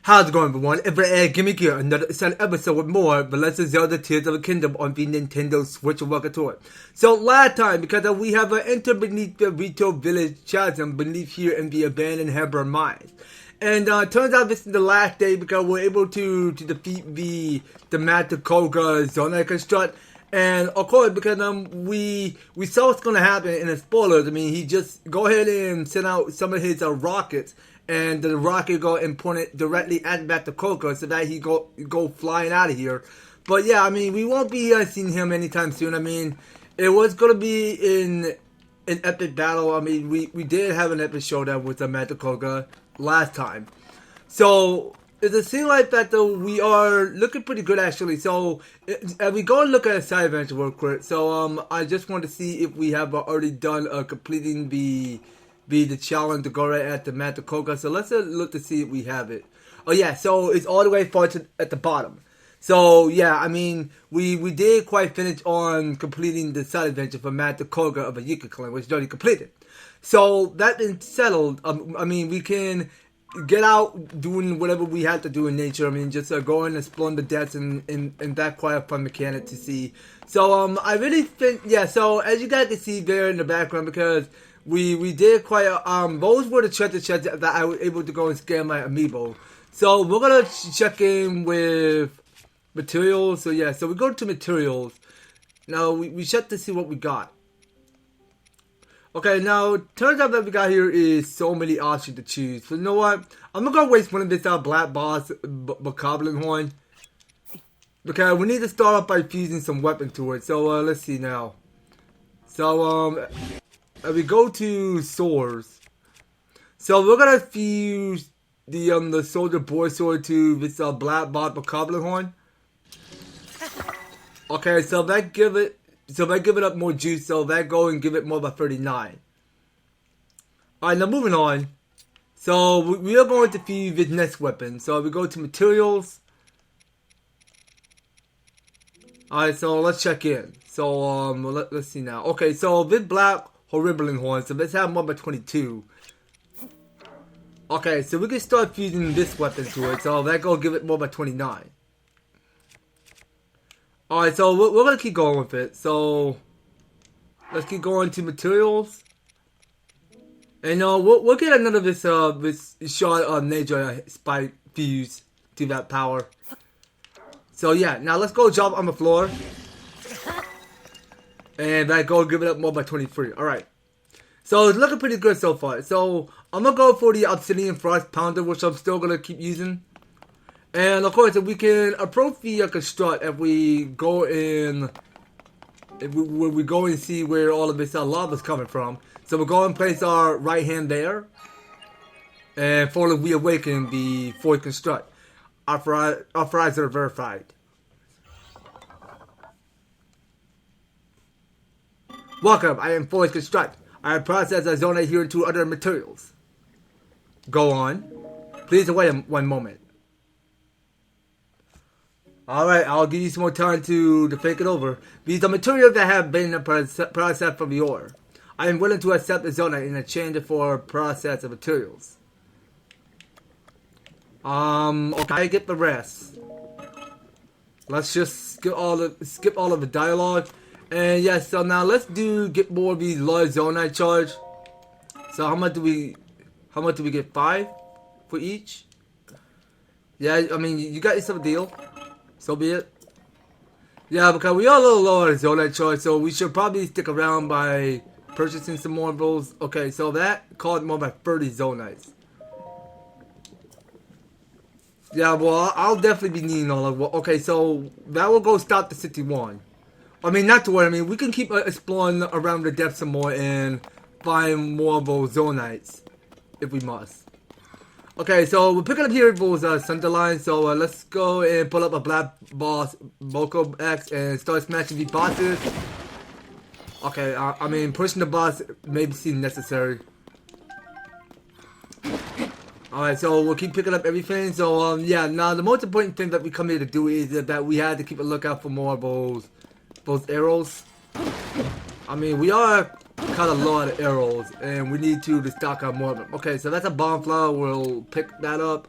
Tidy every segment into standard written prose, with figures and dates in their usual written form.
How's it going, everyone? Gimmick here, another exciting episode with more The Legend of Zelda Tears of the Kingdom on the Nintendo Switch. Welcome to it. So last time, because we have entered beneath the retail village chasm beneath here in the abandoned Harbor Mines. And turns out this is the last day because we're able to defeat the Koga Zona construct. And of course, because we saw what's going to happen in the spoilers. I mean, he just go ahead and send out some of his rockets. And the rocket go and point it directly at Koga so that he go flying out of here. But yeah, I mean, we won't be seeing him anytime soon. I mean, it was gonna be in an epic battle. I mean, we did have an epic showdown with the Koga last time. So it seems like that though we are looking pretty good actually. So if we go and look at a side adventure real quick. So I just want to see if we have already done completing the challenge to go right at the Koga. So let's look to see if we have it. Oh yeah, so it's all the way far at the bottom. So yeah, I mean, we did quite finish on completing the side adventure for Koga of a Yika clan, which is already completed. So that being settled, I mean, we can get out doing whatever we have to do in nature. I mean, just going and exploring the depths and that quite fun mechanic to see. So I really think, yeah, so as you guys can see there in the background, because we did quite those were the treasure chests that I was able to go and scan my amiibo. So we're gonna check in with materials. So yeah, so we go to materials. Now we check to see what we got. Okay, now turns out that we got here is so many options to choose. So you know what? I'm not gonna waste one of this black boss Bokoblin horn. Okay, we need to start off by fusing some weapon to it. So let's see now. So we go to swords. So we're gonna fuse the soldier boy sword to this black bot Bokoblin horn. Okay, so that give it up more juice. So that go and give it more of a 39. All right, now moving on. So we are going to fuse this next weapon. So we go to materials. All right, so let's check in. So let's see now. Okay, so this black Horribiling horn, so let's have 1 by 22. Okay, so we can start fusing this weapon to it, so that go give it 1 by 29. Alright, so we're gonna keep going with it. So let's keep going to materials. And we'll get another this short nature spike fuse to that power. So yeah, now let's go drop on the floor. And that go give it up more by 23. Alright. So it's looking pretty good so far. So I'm going to go for the Obsidian Frost Pounder, which I'm still going to keep using. And of course, if we can approach the construct, if we go in, when we go and see where all of this lava is coming from. So we'll go and place our right hand there. And fully we awaken the fourth construct. Our fries are verified. Welcome, I am Forest Construct. I have processed a zona here into other materials. Go on. Please wait one moment. Alright, I'll give you some more time to think it over. These are materials that have been processed from the ore. I am willing to accept the zona in exchange for process of materials. Okay, get the rest. Let's just skip all of the dialogue. And yeah, so now let's get more of these large zonite charge. So how much do we get? 5 for each? Yeah, I mean, you got yourself a deal. So be it. Yeah, because we are a little low on zonite charge, so we should probably stick around by purchasing some more of those. Okay, so that cost more by 30 zonites. Yeah, well, I'll definitely be needing all of them. Okay, so that will go stop the 61. I mean, not to worry. I mean, we can keep exploring around the depths some more and find more of those zonites if we must. Okay, so we're picking up here those Sunderline. So let's go and pull up a black boss Boko X and start smashing these bosses. Okay, I mean, pushing the boss may seem necessary. Alright, so we'll keep picking up everything. So yeah, now the most important thing that we come here to do is that we had to keep a lookout for more of those arrows. I mean, we are kind of low on arrows, and we need to stock up more of them. Okay, so that's a bomb flower. We'll pick that up.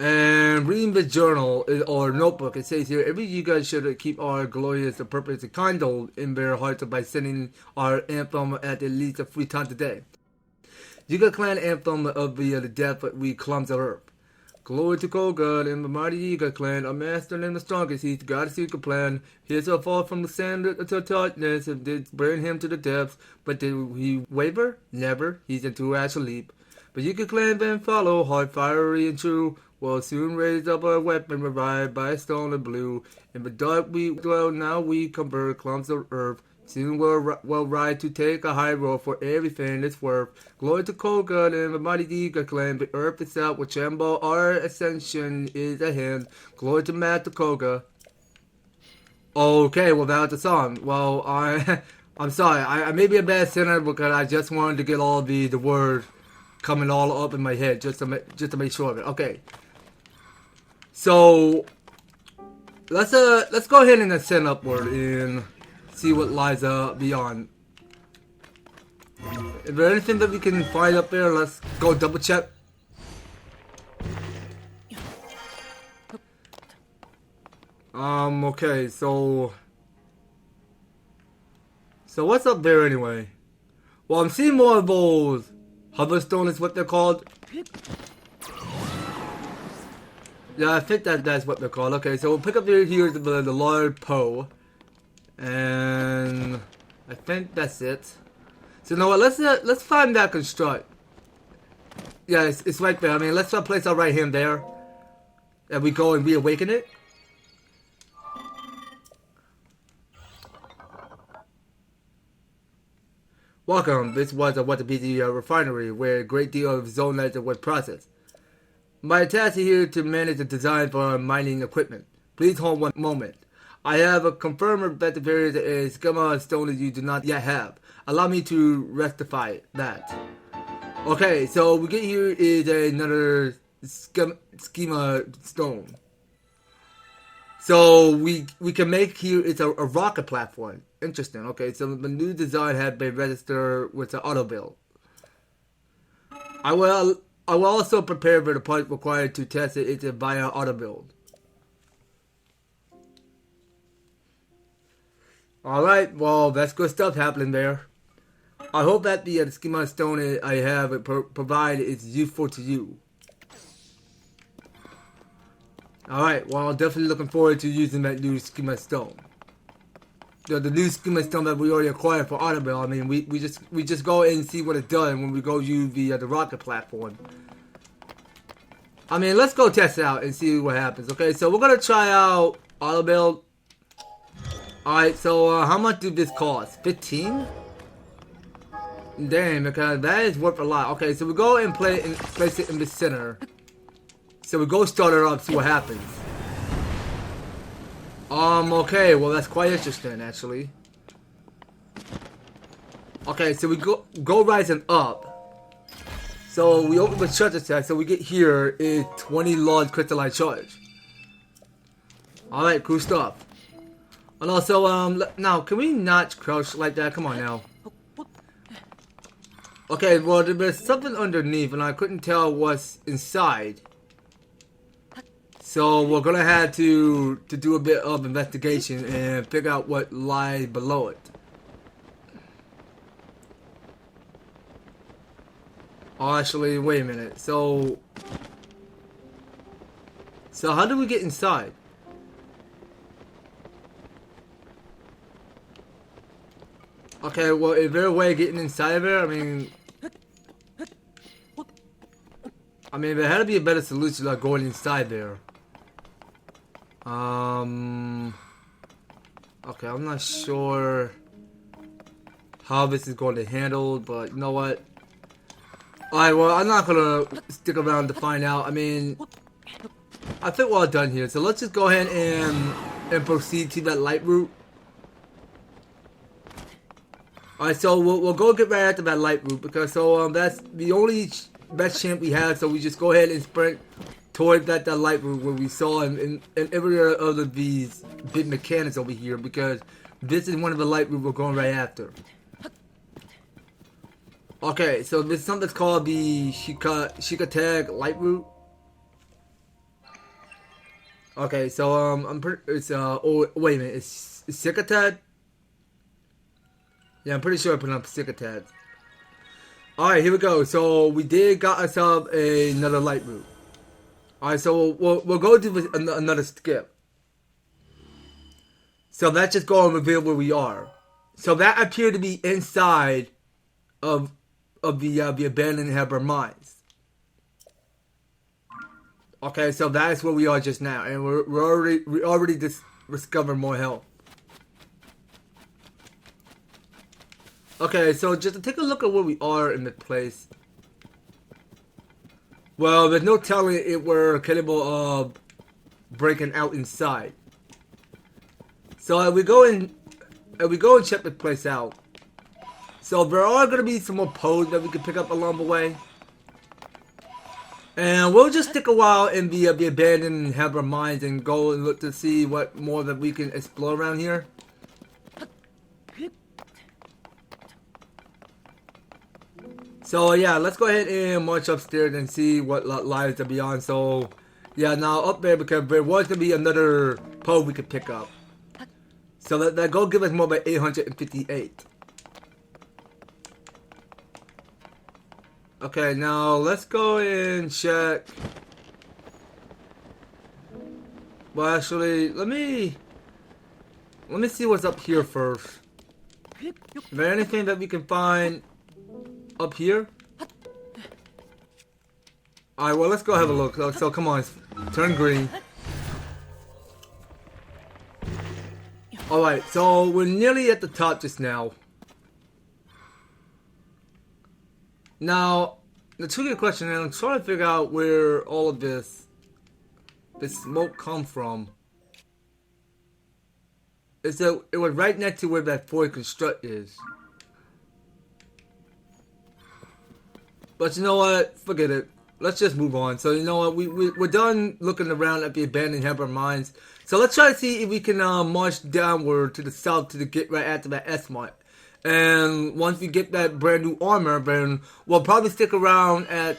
And reading the journal or notebook, it says here, every you guys should keep our glorious purpose and kindle in their hearts by sending our anthem at least 3 times a day. Yuga clan anthem of the death we clumps of earth. Glory to Koga and the mighty Yuga clan, our master and the strongest. He's God's secret plan. Here's a fall from the sand to darkness and did burn him to the depths. But did he waver? Never. He's into a leap. But Yuga clan then follow, hard, fiery, and true. Will soon raise up a weapon revived by a stone of blue. In the dark we dwell, now we convert clumps of earth. Soon we'll ride to take a high road for everything it's worth. Glory to Koga and the mighty Giga clan. The earth itself will tremble, our ascension is at hand. Glory to Master Koga. Okay, well that was the song. Well, I'm sorry, I may be a bad sinner because I just wanted to get all the word coming all up in my head just to make sure of it. Okay. So let's go ahead and ascend upward and see what lies beyond. Is there anything that we can find up there? Let's go double check. Okay, so what's up there anyway? Well, I'm seeing more of those hoverstone is what they're called. Yeah, I think that's what they're called. Okay, so we'll pick up here the Lord Poe. And I think that's it. So you know what? Let's find that construct. Yeah, it's right there. I mean, let's place our right hand there, and we go and reawaken it. Welcome. This was a Watabizi refinery where a great deal of zone legend was processed. My task here to manage the design for our mining equipment. Please hold one moment. I have confirmed that the various schema stone you do not yet have. Allow me to rectify that. Okay, so we get here is another schema stone. So we can make here, it's a rocket platform. Interesting. Okay, so the new design had been registered with the auto build. I will also prepare for the part required to test it via auto build. Alright, well, that's good stuff happening there. I hope that the schema stone I have provided is useful to you. Alright, well, I'm definitely looking forward to using that new schema stone. The new schema stone that we already acquired for auto build. I mean, we just go in and see what it does when we go use the rocket platform. I mean, let's go test it out and see what happens. Okay, so we're gonna try out auto build. Alright, so how much did this cost? 15? Damn, because that is worth a lot. Okay, so we go and place it in the center. So we go start it up, see what happens. Okay, well that's quite interesting actually. Okay, so we go rising up. So we open the treasure chest, so we get here is 20 large crystalline charge. Alright, cool stuff. And also, now, can we not crouch like that? Come on now. Okay, well, there's something underneath, and I couldn't tell what's inside. So, we're gonna have to do a bit of investigation and figure out what lies below it. Oh, actually, wait a minute. So how do we get inside? Okay, well, is there a way of getting inside of there? I mean, there had to be a better solution like going inside there. Okay, I'm not sure how this is going to handle, but you know what? Alright, well, I'm not gonna stick around to find out. I mean, I think we're all done here, so let's just go ahead and proceed to that light route. Alright, so we'll go get right after that light route because that's the only best chance we have. So we just go ahead and sprint toward that light route where we saw in every other of these big mechanics over here because this is one of the light routes we're going right after. Okay, so there's something that's called the Shika Tag light route. Okay, so I'm pretty. It's oh wait a minute, it's Sikatad. Yeah, I'm pretty sure I put up Sikatad. All right, here we go. So we did got ourselves another light route. All right, so we'll go do another skip. So let's just go and reveal where we are. So that appeared to be inside of the abandoned Heber mines. Okay, so that's where we are just now, and we already discovered more health. Okay, so just to take a look at where we are in the place. Well, there's no telling if we're capable of breaking out inside. So we go and check the place out. So there are going to be some more pods that we can pick up along the way. And we'll just stick a while in the abandoned Heber mines and go and look to see what more that we can explore around here. So yeah, let's go ahead and march upstairs and see what lies are beyond. So yeah, now up there, because there was going to be another pod we could pick up. So that go give us more by 858. Okay, now let's go and check. Well, actually, let me see what's up here first. Is there anything that we can find up here? Alright, well, let's go have a look. So come on, turn green. Alright, so we're nearly at the top just now. Now, the tricky question is, I'm trying to figure out where all of this smoke come from. It was right next to where that Ford Construct is. But you know what? Forget it. Let's just move on. So you know what? We're done looking around at the abandoned Heber mines. So let's try to see if we can march downward to the south to get right after that S mark. And once we get that brand new armor, then we'll probably stick around at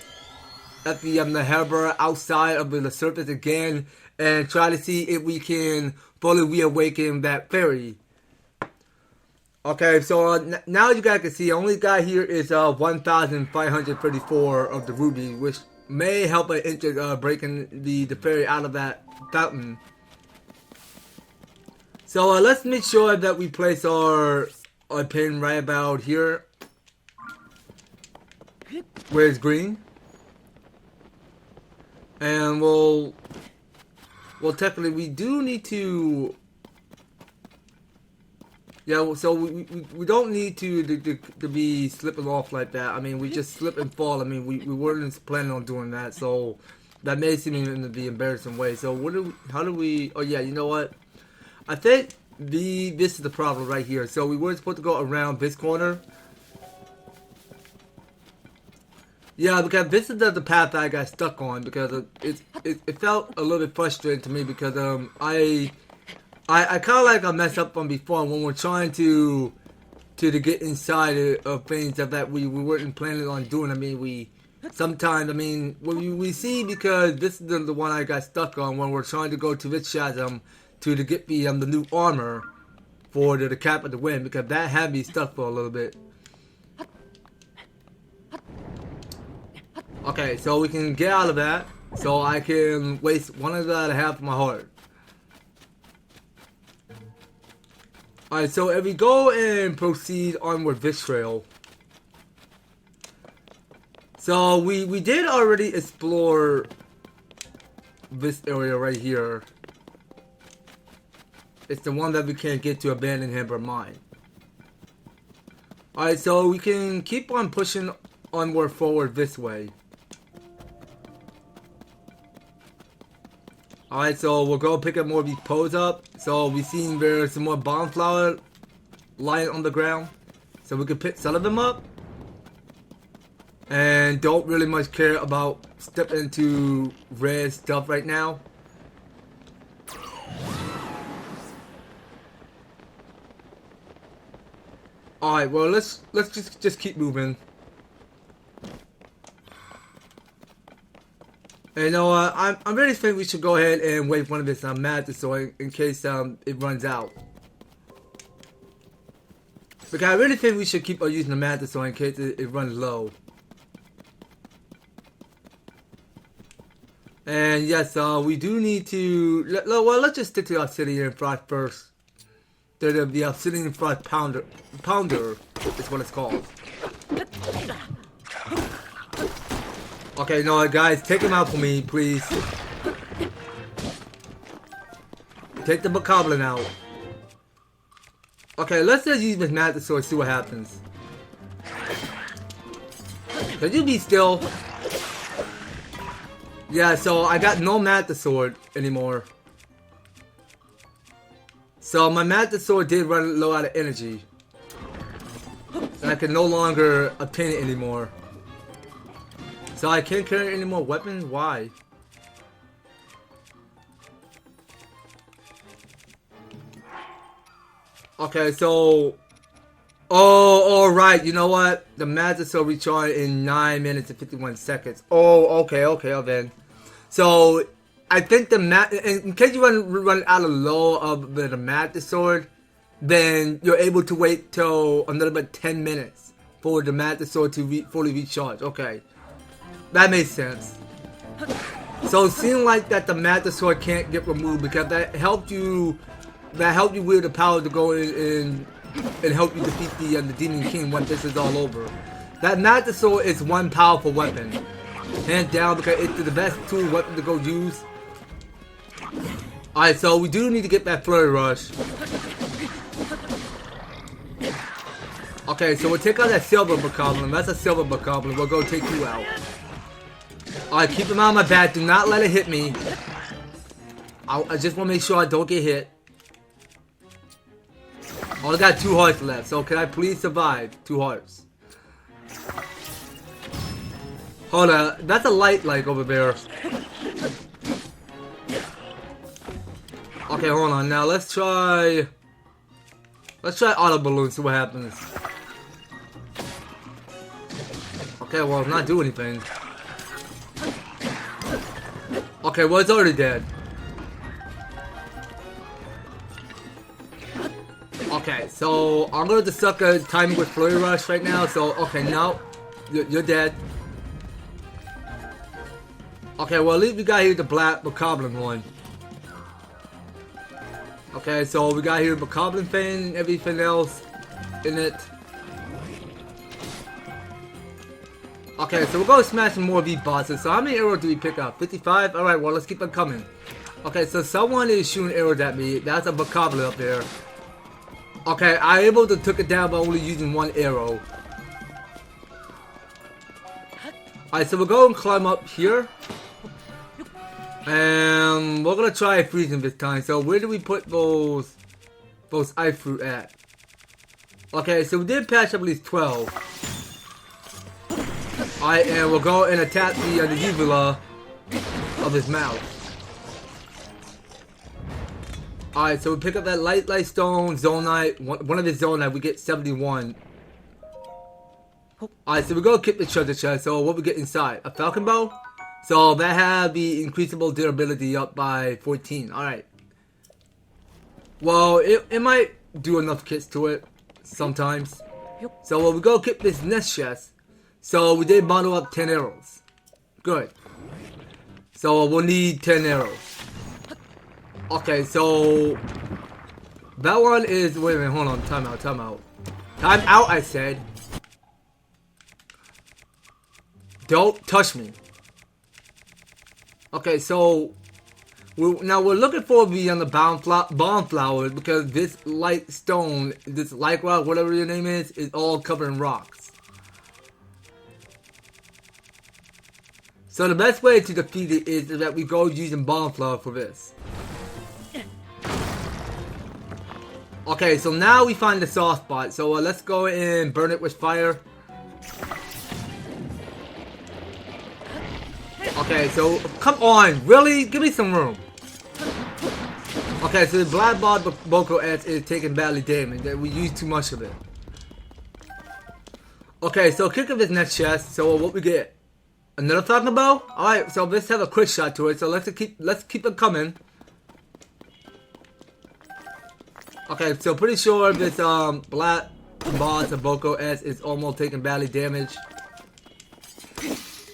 the Heber outside of the surface again and try to see if we can fully reawaken that fairy. Okay, so now you guys can see, the only guy here is 1,534 of the ruby, which may help an interest breaking the fairy out of that fountain. So let's make sure that we place our pin right about here, where it's green, and well, technically we do need to. Yeah, so we don't need to be slipping off like that. I mean, we just slip and fall. I mean, we weren't planning on doing that, so that may seem in the embarrassing way. So how do we? Oh yeah, you know what? I think this is the problem right here. So we were supposed to go around this corner. Yeah, because this is the path that I got stuck on, because it felt a little bit frustrating to me, because I kind of like I messed up on before when we're trying to get inside of things that we weren't planning on doing. I mean, sometimes, I mean, when we see, because this is the one I got stuck on when we're trying to go to this chasm to get the new armor for the cap of the wind, because that had me stuck for a little bit. Okay, so we can get out of that, so I can waste 1.5 of my heart. Alright, so if we go and proceed onward this trail. So we did already explore this area right here. It's the one that we can't get to abandoned Heber mine. Alright, so we can keep on pushing onward forward this way. Alright, so we'll go pick up more of these pods up. So we've seen there's some more bomb flower lying on the ground. So we can pick some of them up. And don't really much care about stepping into red stuff right now. Alright, well let's just keep moving. And you know what? I'm really think we should go ahead and wait one of this Mantisaur in case it runs out. Because I really think we should keep on using the Mantisaur in case it runs low. And yes, we do need to. Well, let's just stick to the Obsidian Frost first. The Obsidian Frost Pounder is what it's called. Okay, no, guys, take him out for me, please. Take the Bokoblin out. Okay, let's just use this Mantisaur, see what happens. Can you be still? Yeah, so I got no Mantisaur anymore. So my Mantisaur did run low out of energy. And I can no longer obtain it anymore. So I can't carry any more weapons? Why? Okay, so... Oh, alright, you know what? The Mantisaur recharged in 9 minutes and 51 seconds. Oh, okay, then. So, I think in case you run out of low of the Mantisaur, then you're able to wait till another 10 minutes for the Mantisaur to fully recharge. Okay, that makes sense. So, it seems like that the Mantisaur can't get removed because that helped you wield the power to go in and help you defeat the Demon King when this is all over. That Mantisaur is one powerful weapon, hands down, because it's the best tool weapon to go use. Alright, so we do need to get that Flurry Rush. Okay, so we'll take out that Silver Bokoblin. That's a Silver Bokoblin. We'll go take you out. Alright, keep him out of my back. Do not let it hit me. I just want to make sure I don't get hit. Oh, I got 2 hearts left, so can I please survive 2 hearts? Hold on, that's a light over there. Okay, hold on, now let's try Auto Balloon, see what happens. Okay, well, it's not doing anything. Okay, well, it's already dead. Okay, so I'm going to suck a timing with Flurry Rush right now. So, okay, no, you're dead. Okay, well, at least we got here the Black Bokoblin one. Okay, so we got here the Bokoblin thing and everything else in it. Okay, so we're going to smash some more V-bosses. So how many arrows do we pick up? 55? Alright, well, let's keep them coming. Okay, so someone is shooting arrows at me. That's a Bokoblin up there. Okay, I'm able to take it down by only using 1 arrow. Alright, so we'll go and climb up here. And we're gonna try freezing this time. So where do we put those ice fruit at? Okay, so we did patch up at least 12. Alright, and we'll go and attack the uvula of his mouth. Alright, so we pick up that light stone, Zonite, one of the Zonite, we get 71. Alright, so we go keep the treasure chest. So what we get inside? A Falcon Bow? So that have the increasable durability up by 14. Alright. Well, it might do enough kits to it sometimes. So we go keep this nest chest. So we did bundle up 10 arrows. Good. So we'll need 10 arrows. Okay, so that one is, wait a minute, hold on, time out. Time out, I said. Don't touch me. Okay, so now we're looking for the bomb flower because this light stone, this light rock, whatever your name is all covered in rocks. So the best way to defeat it is that we go using bomb flower for this. Okay, so now we find the soft spot. So let's go and burn it with fire. Okay, so come on, really? Give me some room. Okay, so the Black Boko Ant is taking badly damage. We use too much of it. Okay, so kick up this next chest. So what we get? Another falcon bow? Alright, so let's have a quick shot to it. So let's keep it coming. Okay, so pretty sure this black boss of Boko S is almost taking badly damage.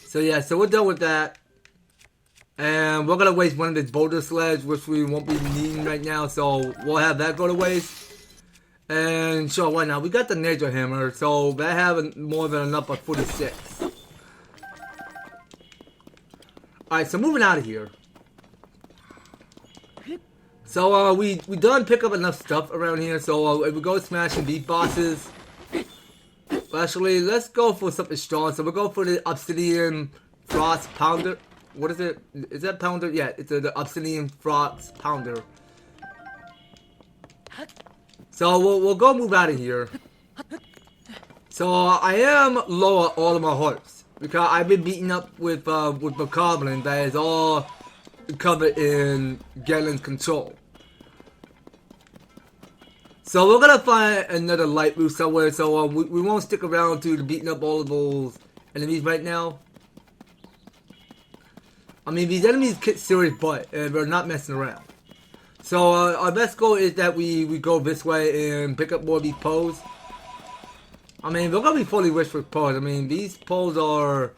So yeah, so we're done with that. And we're gonna waste one of this boulder sledge, which we won't be needing right now, so we'll have that go to waste. And sure, why not? We got the Nature Hammer, so that have more than enough for 46. Alright, so moving out of here. So we done pick up enough stuff around here, so if we go smashing beat bosses. Actually, let's go for something strong. So we'll go for the Obsidian Frost Pounder. What is it? Is that Pounder? Yeah, it's the Obsidian Frost Pounder. So we'll go move out of here. So I am low on all of my hearts because I've been beating up with Bokoblin that is all covered in Galen's control. So we're gonna find another light route somewhere. So we won't stick around to beating up all of those enemies right now. I mean, these enemies kick serious butt, and we're not messing around. So our best goal is that we go this way and pick up more of these poles. I mean, we're gonna be fully rich with poles. I mean, these poles are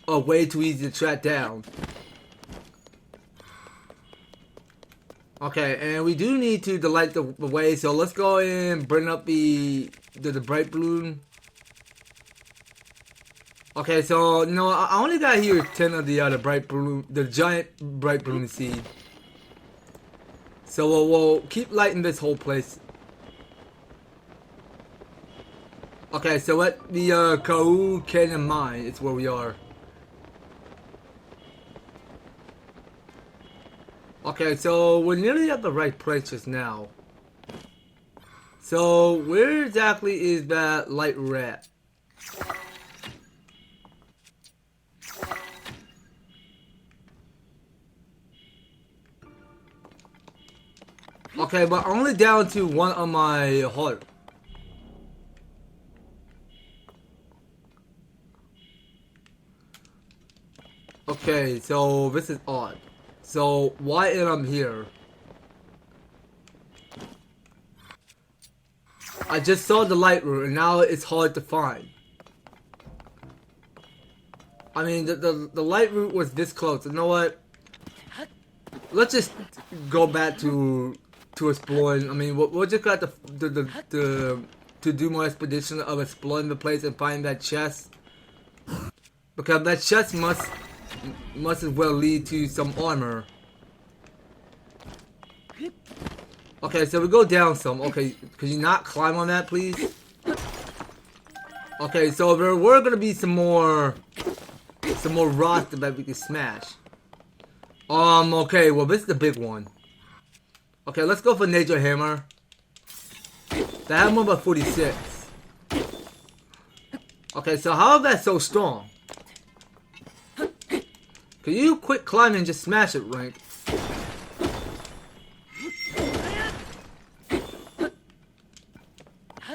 way too easy to track down. Okay, and we do need to light the way, so let's go and bring up the bright balloon. Okay, so no, I only got here 10 of the bright balloon, the giant bright balloon seed. So we'll keep lighting this whole place. Okay, so at the Cuho Canyon Mines, it's where we are. Okay, so we're nearly at the right place just now. So where exactly is that light rat? Okay, but only down to one on my heart. Okay, so this is odd. So why am I here? I just saw the light route and now it's hard to find. I mean, the light route was this close. You know what? Let's just go back to exploring. I mean, we're just got to do more expedition of exploring the place and find that chest, because that chest must as well lead to some armor. Okay, so we go down some. Okay, could you not climb on that, please? Okay, so there were gonna be some more rocks that we can smash. Okay, well this is the big one. Okay, let's go for Nature Hammer. That had more about 46. Okay, so how is that so strong? Can you quit climbing and just smash it, Rank?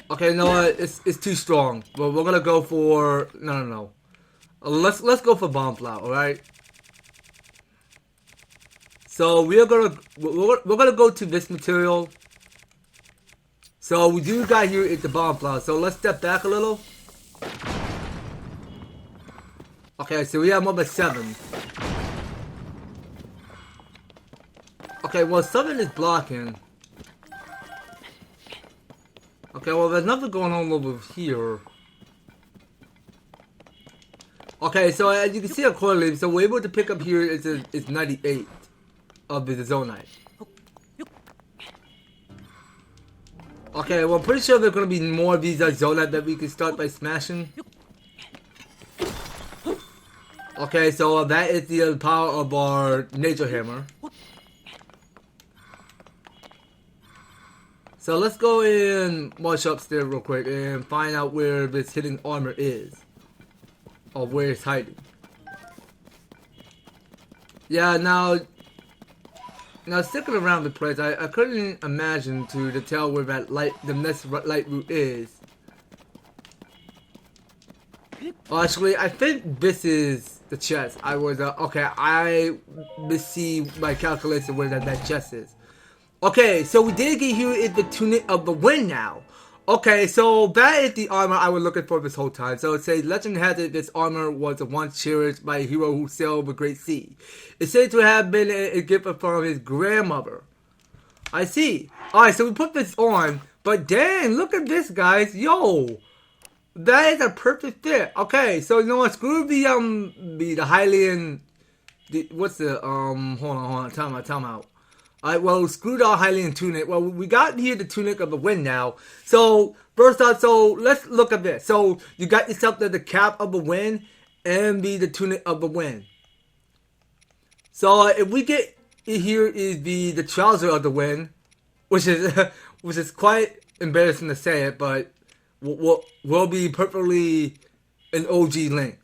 Okay, no, it's too strong. But we're gonna go for no. Let's go for bomb flower, all right? So we're gonna go to this material. So we do got here is the bomb flower. So let's step back a little. Okay, so we have number 7. Okay, well 7 is blocking. Okay, well there's nothing going on over here. Okay, so as you can see accordingly, so we're able to pick up here is 98 of the Zonite. Okay, well I'm pretty sure there's gonna be more of these Zonite that we can start by smashing. Okay, so that is the power of our Nature Hammer. So let's go and march upstairs real quick and find out where this hidden armor is. Or where it's hiding. Yeah, now sticking around the place, I couldn't imagine to tell where that the next light route is. Well, actually, I think this is the chest. I was, okay, I see my calculation where that chest is. Okay, so we did get here is the Tunic of the Wind now. Okay, so that is the armor I was looking for this whole time. So it says, legend has it this armor was once cherished by a hero who sailed the great sea. It said to have been a gift from his grandmother. I see. Alright, so we put this on, but dang, look at this, guys. Yo, that is a perfect fit. Okay, so you know what, screw the Hylian, what's the, hold on, time out. Alright, well, screw the Hylian tunic. Well, we got here the Tunic of the Wind now. So, first off, so let's look at this. So, you got yourself the Cap of the Wind and the Tunic of the Wind. So, if we get here is the Trouser of the Wind, which is quite embarrassing to say it, but will be perfectly an OG Link.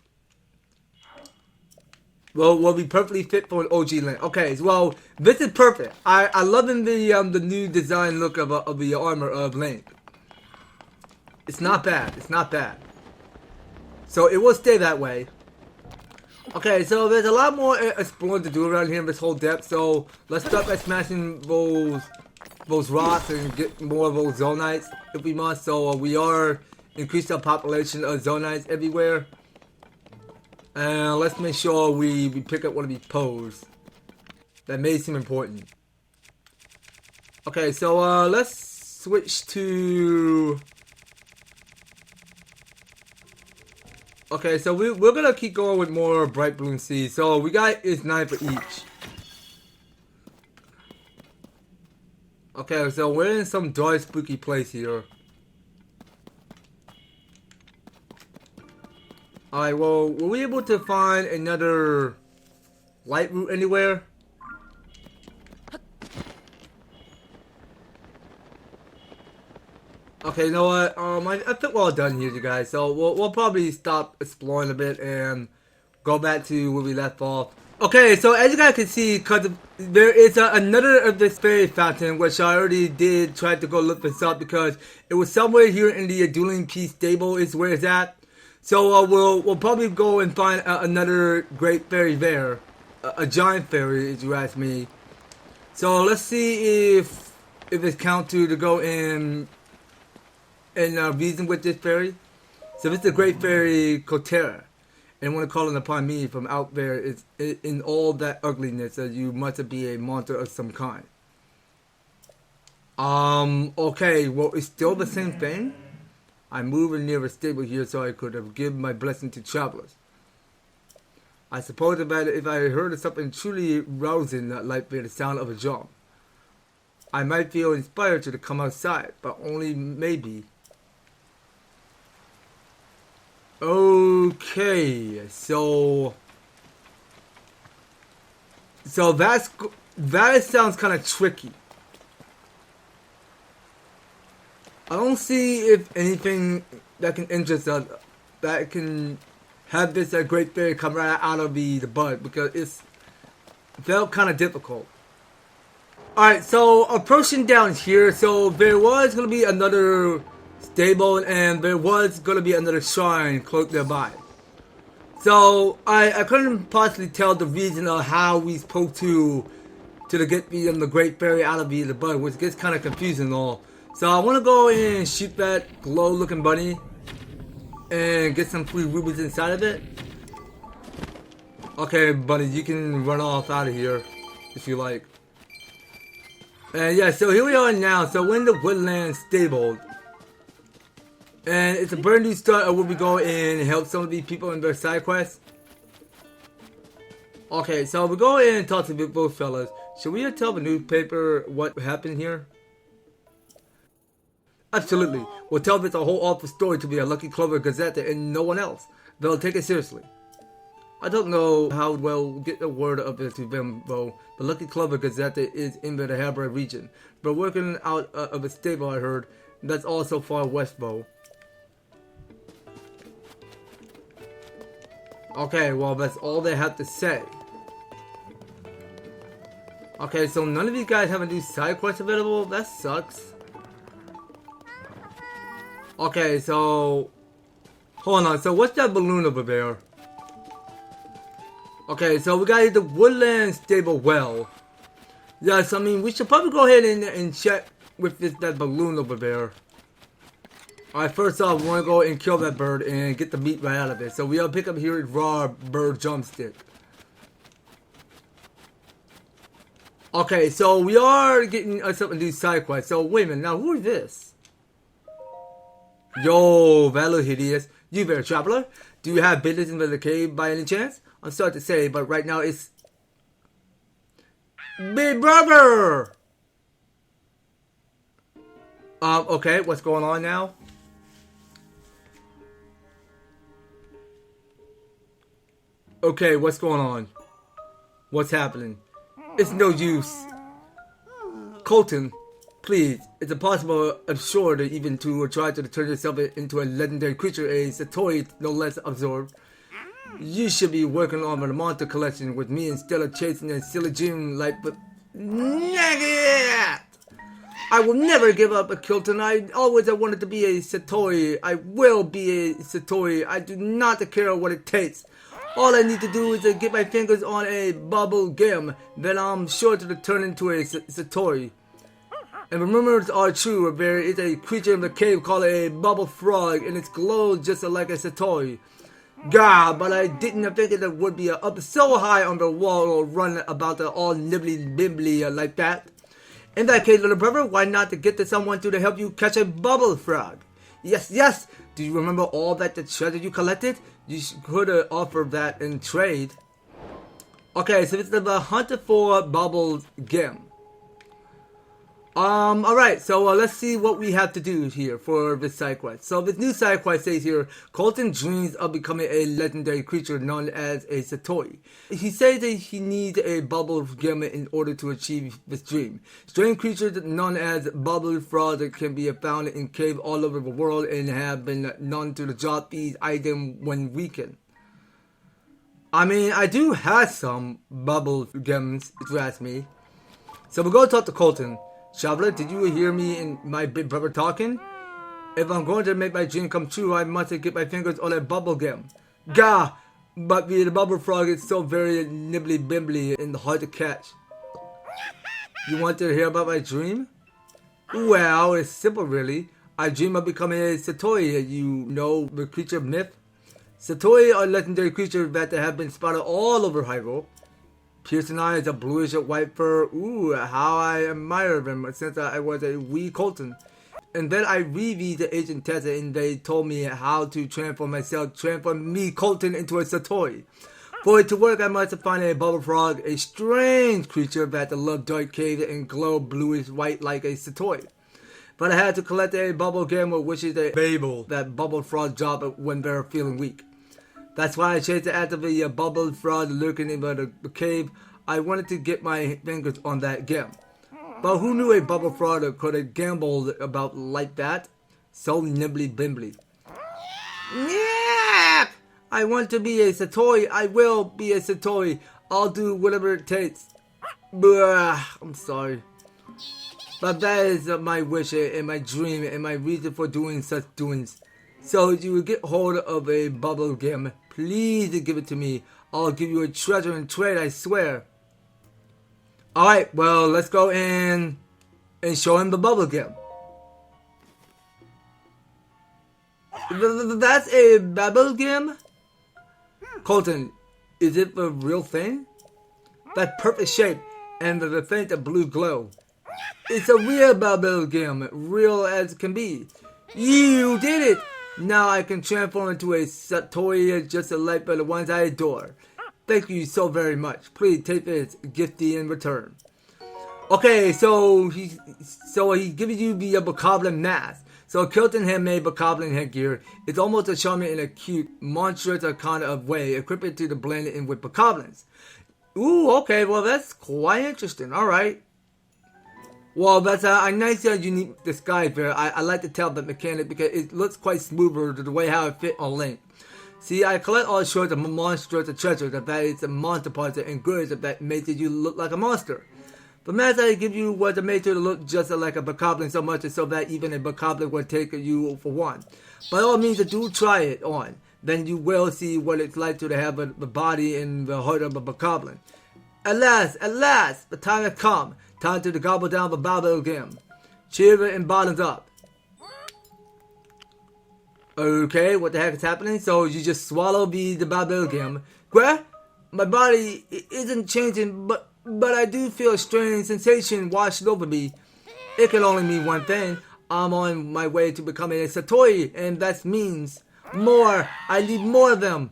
Will be perfectly fit for an OG Link. Okay, well, this is perfect. I love the new design look of the armor of Link. It's not bad. It's not bad. So it will stay that way. Okay, so there's a lot more exploring to do around here in this whole depth. So let's start by smashing those rocks and get more of those Zonites if we must. So we are increasing our population of Zonites everywhere. And let's make sure we pick up one of these poles. That may seem important. Okay, so let's switch to... Okay, so we're gonna keep going with more bright blue seeds. So we got is 9 for each. Okay, so we're in some dark, spooky place here. Alright, well, were we able to find another light route anywhere? Okay, you know what? I think we're all done here, you guys. So we'll probably stop exploring a bit and go back to where we left off. Okay, so as you guys can see, cause there is another of this fairy fountain, which I already did try to go look this up because it was somewhere here in the Dueling Peace Stable is where it's at. So we'll probably go and find another great fairy there, a giant fairy, if you ask me. So let's see if it's count to go in reason with this fairy. So this is the great fairy Kotera, and when calling upon me from out there is in all that ugliness that you must be a monster of some kind. Okay, well, it's still the same thing. I'm moving near a stable here so I could have given my blessing to travelers. I suppose if I heard of something truly rousing like the sound of a drum, I might feel inspired to come outside, but only maybe. Okay, so that sounds kind of tricky. I don't see if anything that can interest us, that can have this great fairy come right out of the bud, because it felt kind of difficult. Alright, so approaching down here, so there was going to be another stable and there was going to be another shrine close nearby. So I couldn't possibly tell the reason of how we supposed to get the great fairy out of the bud, which gets kind of confusing and all. So I want to go in and shoot that glow looking bunny and get some free rubies inside of it. Okay, bunny, you can run off out of here if you like. And yeah, so here we are now. So we're in the Woodland Stable. And it's a brand new start where we go in and help some of these people in their side quests. Okay, so we go in and talk to both fellas. Should we tell the newspaper what happened here? Absolutely. We'll tell this a whole awful story to be a Lucky Clover Gazette and no one else. They'll take it seriously. I don't know how well get the word of it to them, though. The Lucky Clover Gazette is in the Habra region. But working out of a stable, I heard. That's also far west, though. Okay, well, that's all they have to say. Okay, so none of these guys have a new side quest available? That sucks. Okay, so hold on. So what's that balloon over there? Okay, so we got the Woodland Stable well. Yes, I mean, we should probably go ahead and check with that balloon over there. Alright, first off, we want to go and kill that bird and get the meat right out of it. So we'll pick up here a raw bird drumstick. Okay, so we are getting us up a new side quest. So wait a minute, now who is this? Yo, that looks hideous. You there, traveler? Do you have business in the cave by any chance? I'm sorry to say, but right now it's Big Brother! Okay, what's going on now? Okay, what's going on? What's happening? It's no use. Kolton, please, it's impossible, absurd, even to try to turn yourself into a legendary creature, a Satori, no less absorbed. You should be working on the monster collection with me instead of chasing a silly dream like but I will never give up a Kilton. I wanted to be a Satori. I will be a Satori. I do not care what it takes. All I need to do is get my fingers on a bubble gem. Then I'm sure to turn into a Satori. And rumors are true. There is a creature in the cave called a bubble frog, and it glows just like a Satori. God, but I didn't think it would be up so high on the wall or run about all nibbly-bibbly like that. In that case, little brother, why not to get to someone to help you catch a bubble frog? Yes, yes! Do you remember all that the treasure you collected? You could offer that in trade. Okay, so it's the hunter for bubble gem. Alright, so let's see what we have to do here for this side quest. So this new side quest says here, Kolton dreams of becoming a legendary creature known as a Satori. He says that he needs a bubble gem in order to achieve this dream. Strange creatures known as bubble frogs can be found in caves all over the world and have been known to drop these items when weakened. I mean, I do have some bubble gems, if you ask me. So we'll go talk to Kolton. Traveler, did you hear me and my big brother talking? If I'm going to make my dream come true, I must get my fingers on a bubble gem. Gah! But the bubble frog is so very nibbly-bibbly and hard to catch. You want to hear about my dream? Well, it's simple really. I dream of becoming a Satori, you know, the creature myth. Satori are legendary creatures that have been spotted all over Hyrule. Piercing eyes, a bluish white fur. Ooh, how I admire them since I was a wee Kolton. And then I reviewed the agent test and they told me how to transform me Kolton into a Satori. For it to work, I must find a bubble frog, a strange creature that loves dark caves and glow bluish white like a Satori. But I had to collect a bubble gem, which is a Babel that bubble frog drop when they're feeling weak. That's why I chased after the bubble frog lurking in the cave. I wanted to get my fingers on that gem. But who knew a bubble frog could have gambled about like that? So nibbly-bimbly. Yeah! I want to be a Satori. I will be a Satori. I'll do whatever it takes. Blah, I'm sorry. But that is my wish and my dream and my reason for doing such doings. So if you get hold of a bubble gem, please give it to me. I'll give you a treasure in trade, I swear. Alright, well, let's go in and show him the bubble gem. That's a bubble gem? Kolton, is it the real thing? That perfect shape and the faint blue glow. It's a real bubble gem, real as can be. You did it! Now I can transform into a Satori just like the ones I adore. Thank you so very much. Please take this gifty in return. Okay, so he's giving you the bokoblin mask. So Kilton had made bokoblin headgear. It's almost a charming and a cute, monstrous kind of way, equipped to blend in with bokoblins. Ooh, okay, well that's quite interesting. All right. Well, that's a nice unique disguise there. I like to tell the mechanic because it looks quite smoother the way how it fit on Link. See, I collect all sorts of monstrous treasures that is monster parts and goods that makes you look like a monster. The mask I give you was made to look just like a bokoblin so much so that even a bokoblin would take you for one. By all means, do try it on. then you will see what it's like to have a body in the heart of a bokoblin. Alas, the time has come. Time to gobble down the Babel again. Cheer and bottoms up. Okay, what the heck is happening? So you just swallow the Babel again. What? My body isn't changing, but I do feel a strange sensation washing over me. It can only mean one thing. I'm on my way to becoming a Satori, and that means more. I need more of them.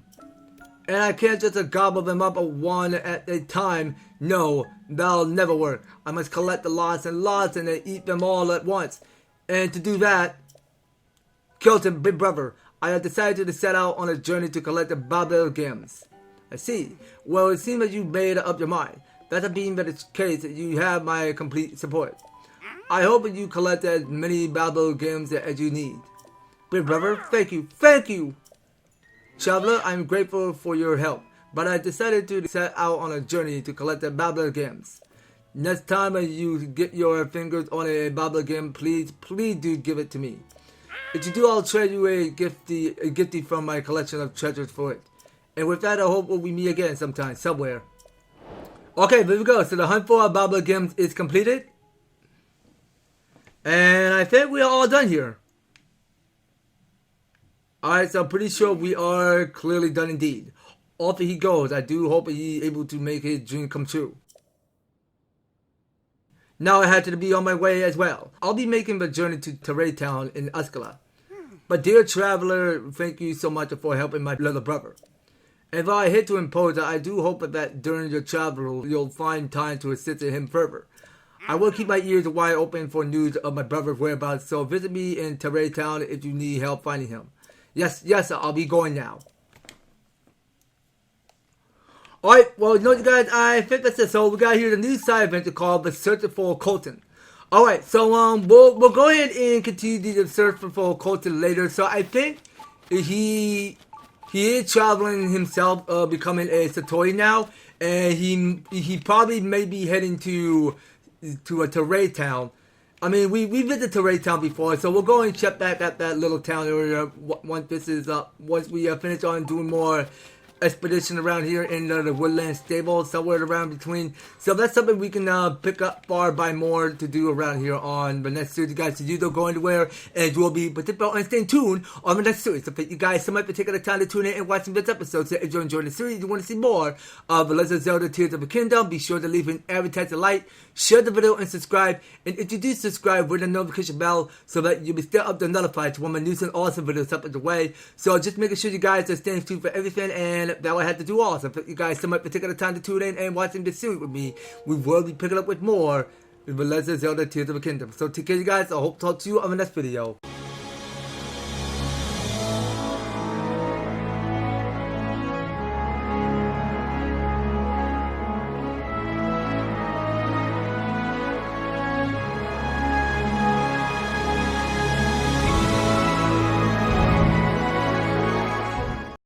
And I can't just gobble them up one at a time. No, that'll never work. I must collect the lots and lots and then eat them all at once. And to do that, Kilton, big brother, I have decided to set out on a journey to collect the Babel gems. I see. Well, it seems that you made up your mind. That being the case, you have my complete support. I hope that you collect as many Babel gems as you need. Big brother, thank you. Traveler, I'm grateful for your help, but I decided to set out on a journey to collect the Babel gems. Next time you get your fingers on a Babel gem, please do give it to me. If you do, I'll trade you a gifty from my collection of treasures for it. And with that, I hope we meet again sometime, somewhere. Okay, there we go. So the hunt for Babel gems is completed. And I think we are all done here. Alright, so I'm pretty sure we are clearly done indeed. Off he goes. I do hope he's able to make his dream come true. Now I had to be on my way as well. I'll be making the journey to Teray Town in Uskala. But dear traveler, thank you so much for helping my little brother. And if I hit to impose, I do hope that during your travel you'll find time to assist him further. I will keep my ears wide open for news of my brother's whereabouts, so visit me in Teray Town if you need help finding him. Yes, I'll be going now. Alright, well, you know what, guys, I think that's it. So we got here the new side adventure called The Search for Kolton. Alright, so we'll go ahead and continue the search for Kolton later. So I think he is traveling himself, becoming a Satori now, and he probably may be heading to a Teray Town. I mean, we visited Teray Town before, so we'll go and check back at that little town area once this is up. Once we finish on doing more expedition around here in the Woodland Stable, somewhere around between. So that's something we can pick up far by more to do around here on the next series, guys. So you don't go anywhere, and you will be particularly and stay tuned on the next series. So thank you guys so much for taking the time to tune in and watching this episode. So if you're enjoying the series, you want to see more of the Legend of Zelda Tears of the Kingdom, be sure to leave an EverTastic like, share the video, and subscribe. And if you do subscribe, with the notification bell so that you'll be still up to notified when my new and awesome videos up the way. So just making sure you guys are staying tuned for everything, and that will have to do also. Thank you guys so much for taking the time to tune in and watching this series with me. We will be picking up with more with the Legend of Zelda Tears of the Kingdom. So take care, you guys. I hope to talk to you on the next video.